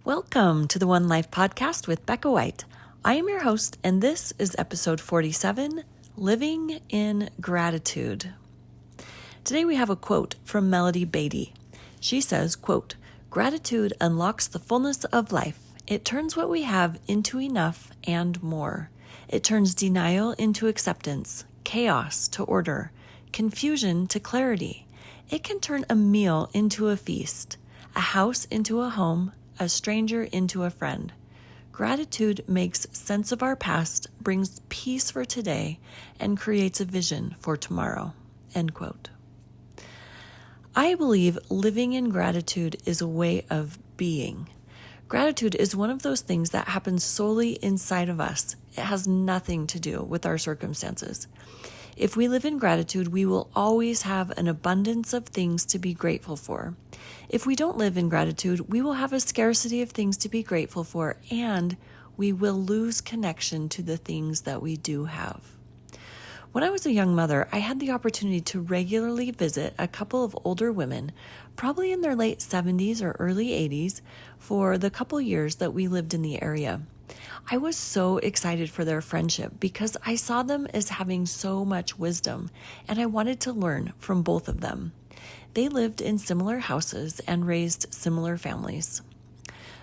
Welcome to the One Life Podcast with Behka White. I am your host, and this is episode 47, Living in Gratitude. Today we have a quote from Melody Beattie. She says, quote, "Gratitude unlocks the fullness of life. It turns what we have into enough and more. It turns denial into acceptance, chaos to order, confusion to clarity. It can turn a meal into a feast, a house into a home, a stranger into a friend. Gratitude makes sense of our past, brings peace for today, and creates a vision for tomorrow." End quote. I believe living in gratitude is a way of being. Gratitude is one of those things that happens solely inside of us. It has nothing to do with our circumstances. If we live in gratitude, we will always have an abundance of things to be grateful for. If we don't live in gratitude, we will have a scarcity of things to be grateful for, and we will lose connection to the things that we do have. When I was a young mother, I had the opportunity to regularly visit a couple of older women, probably in their late 70s or early 80s, for the couple years that we lived in the area. I was so excited for their friendship because I saw them as having so much wisdom, and I wanted to learn from both of them. They lived in similar houses and raised similar families.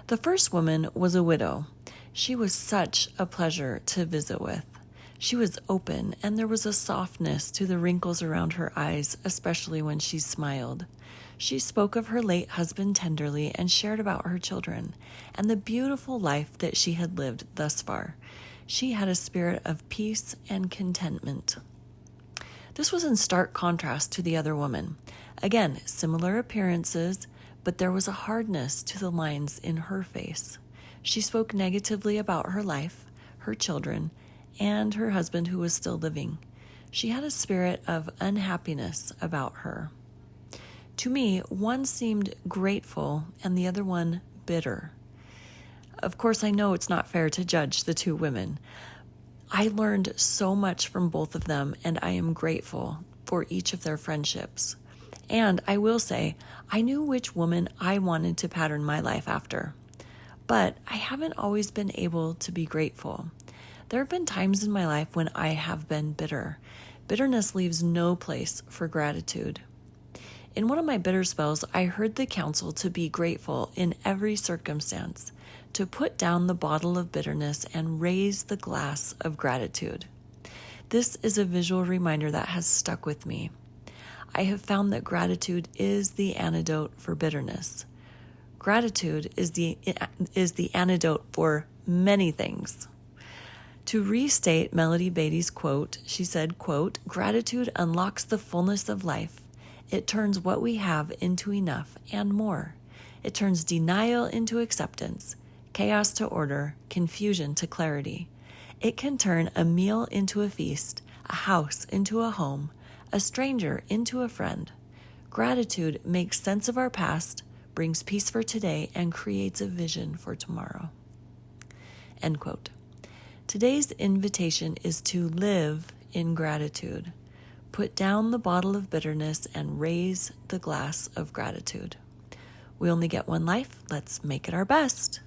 The first woman was a widow. She was such a pleasure to visit with. She was open, and there was a softness to the wrinkles around her eyes, especially when she smiled. She spoke of her late husband tenderly and shared about her children and the beautiful life that she had lived thus far. She had a spirit of peace and contentment. This was in stark contrast to the other woman. Again, similar appearances, but there was a hardness to the lines in her face. She spoke negatively about her life, her children, and her husband who was still living. She had a spirit of unhappiness about her. To me, one seemed grateful and the other one bitter. Of course, I know it's not fair to judge the two women. I learned so much from both of them, and I am grateful for each of their friendships. And I will say, I knew which woman I wanted to pattern my life after. But I haven't always been able to be grateful. There have been times in my life when I have been bitter. Bitterness leaves no place for gratitude. In one of my bitter spells, I heard the counsel to be grateful in every circumstance, to put down the bottle of bitterness and raise the glass of gratitude. This is a visual reminder that has stuck with me. I have found that gratitude is the antidote for bitterness. Gratitude is the antidote for many things. To restate Melody Beattie's quote, she said, quote, "Gratitude unlocks the fullness of life. It turns what we have into enough and more. It turns denial into acceptance, chaos to order, confusion to clarity. It can turn a meal into a feast, a house into a home, a stranger into a friend. Gratitude makes sense of our past, brings peace for today, and creates a vision for tomorrow." End quote. Today's invitation is to live in gratitude. Put down the bottle of bitterness and raise the glass of gratitude. We only get one life. Let's make it our best.